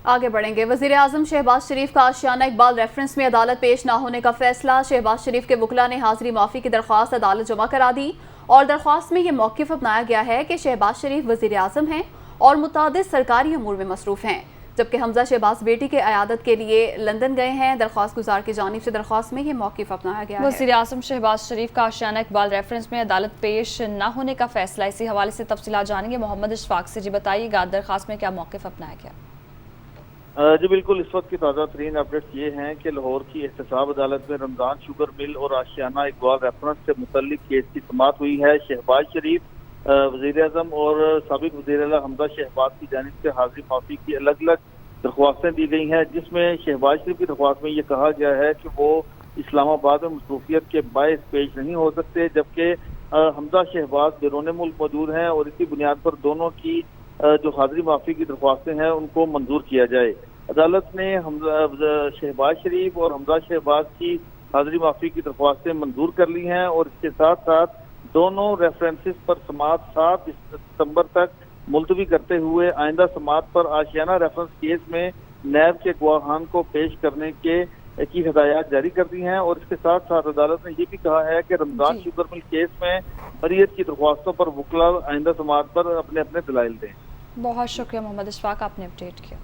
आगे बढ़ेंगे। वज़ीर आज़म शहबाज शरीफ का आशियाना इकबाल रेफरेंस में अदालत पेश ना होने का फैसला। शहबाज शरीफ के वकला ने हाजिरी माफ़ी की दरख्वास्त अदालत जमा करा दी और दरख्वास्त में ये मौक़िफ़ अपनाया गया है कि शहबाज शरीफ वज़ीर आज़म हैं और मुतादिद सरकारी अमूर में मसरूफ़ हैं, जबकि हमजा शहबाज बेटी के अयादत के लिए लंदन गए हैं। दरख्वास्त गुजार की जानिब से दरख्वास्त में ये मौक़िफ़ अपनाया गया है। वज़ीर आज़म शहबाज शरीफ का आशियाना इकबाल रेफरेंस में अदालत पेश न होने का फैसला, इसी हवाले से तफसीलात जानेंगे मोहम्मद इशफाक से। जी बताइएगा, दरख्वास्त में क्या मौक़िफ़ अपनाया गया? जी बिल्कुल, इस वक्त की ताज़ा तरीन अपडेट्स ये हैं कि लाहौर की एहतसाब अदालत में रमज़ान शुगर मिल और आशियाना इकबाल रेफरेंस से मुतल्लिक केस की समाअत हुई है। शहबाज शरीफ, वज़ीर आज़म और साबिक़ वज़ीर आला हमजा शहबाज की जानिब से हाजिरी माफ़ी की अलग अलग दरख्वास्तें दी गई हैं, जिसमें शहबाज शरीफ की दरख्वास्त में ये कहा गया है कि वो इस्लामाबाद में मसरूफियत के बायस पेश नहीं हो सकते, जबकि हमजा शहबाज बैरून मुल्क मौजूद हैं और इसी बुनियाद पर दोनों की जो हाजिरी माफ़ी की दरख्वास्तें हैं उनको मंजूर किया जाए। अदालत ने शहबाज शरीफ और हमजा शहबाज की हाजिरी माफ़ी की दरख्वास्तें मंजूर कर ली हैं और इसके साथ साथ दोनों रेफरेंसेस पर समाअत 7 सितंबर तक मुलतवी करते हुए आइंदा समाअत पर आशियाना रेफरेंस केस में नैब के गवाहान को पेश करने की हिदायत जारी कर दी हैं। और इसके साथ साथ अदालत ने यह भी कहा है कि रमज़ान शुगर मिल केस में बरीयत की दरख्वास्तों पर वकला आइंदा समाअत पर अपने अपने दलाइल दें। बहुत शुक्रिया मोहम्मद इशफाक, आपने अपडेट किया।